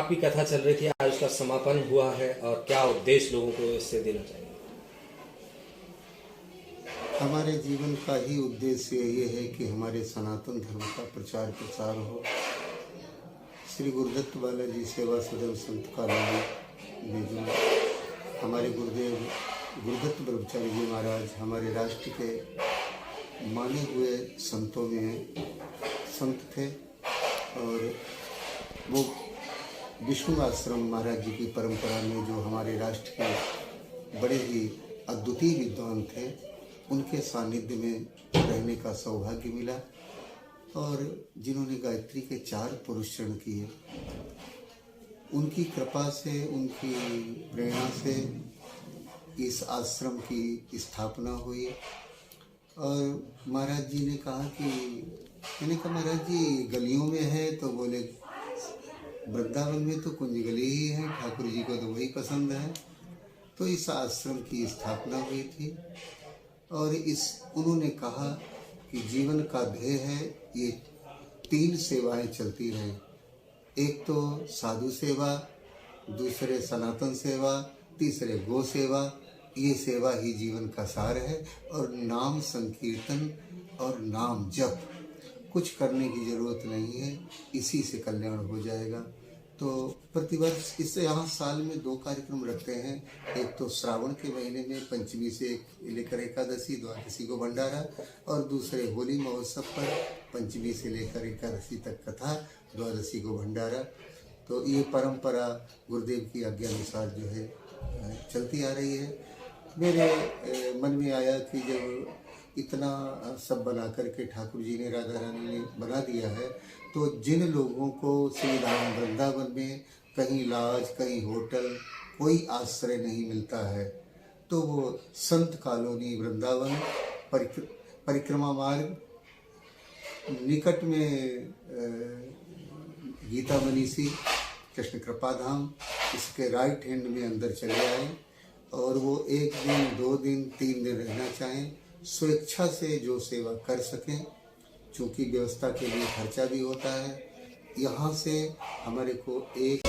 आपकी कथा चल रही थी, आज उसका समापन हुआ है और क्या उद्देश्य लोगों को इससे देना चाहिए? हमारे जीवन का ही उद्देश्य ये है कि हमारे सनातन धर्म का प्रचार प्रसार हो। श्री गुरुदत्त बालाजी सेवा सदन संत कॉलोनी बेजू, हमारे गुरुदेव गुरुदत्त ब्रह्मचारी जी महाराज हमारे राष्ट्र के माने हुए संतों में संत थे और वो विष्णु आश्रम महाराज जी की परंपरा में जो हमारे राष्ट्र के बड़े ही अद्वितीय विद्वान थे, उनके सानिध्य में रहने का सौभाग्य मिला और जिन्होंने गायत्री के 4 पुरुषरण किए, उनकी कृपा से, उनकी प्रेरणा से इस आश्रम की स्थापना हुई। और महाराज जी ने कहा कि मैंने कहा महाराज जी गलियों में है, तो बोले वृंदावन में तो कुंज गली ही है, ठाकुर जी को तो वही पसंद है। तो इस आश्रम की स्थापना हुई थी और उन्होंने कहा कि जीवन का ध्येय है ये 3 सेवाएं चलती रहें, एक तो साधु सेवा, दूसरे सनातन सेवा, तीसरे गो सेवा। ये सेवा ही जीवन का सार है और नाम संकीर्तन और नाम जप, कुछ करने की जरूरत नहीं है, इसी से कल्याण हो जाएगा। तो प्रतिवर्ष इस यहाँ साल में 2 कार्यक्रम रखते हैं, एक तो श्रावण के महीने में पंचमी से लेकर एकादशी द्वादशी को भंडारा और दूसरे होली महोत्सव पर पंचमी से लेकर एकादशी तक कथा, द्वादशी को भंडारा। तो ये परंपरा गुरुदेव की आज्ञा अनुसार जो है चलती आ रही है। मेरे मन में आया कि जब इतना सब बना करके ठाकुर जी ने, राधा रानी ने बना दिया है, तो जिन लोगों को श्री धाम वृंदावन में कहीं लॉज, कहीं होटल, कोई आश्रय नहीं मिलता है, तो वो संत कॉलोनी वृंदावन परिक्रमा मार्ग निकट में गीता मनीषी कृष्ण कृपा धाम, इसके राइट हैंड में अंदर चले आए और वो 1 दिन, 2 दिन, 3 दिन रहना चाहें, स्वेच्छा से जो सेवा कर सकें, चूँकि व्यवस्था के लिए खर्चा भी होता है। यहाँ से हमारे को एक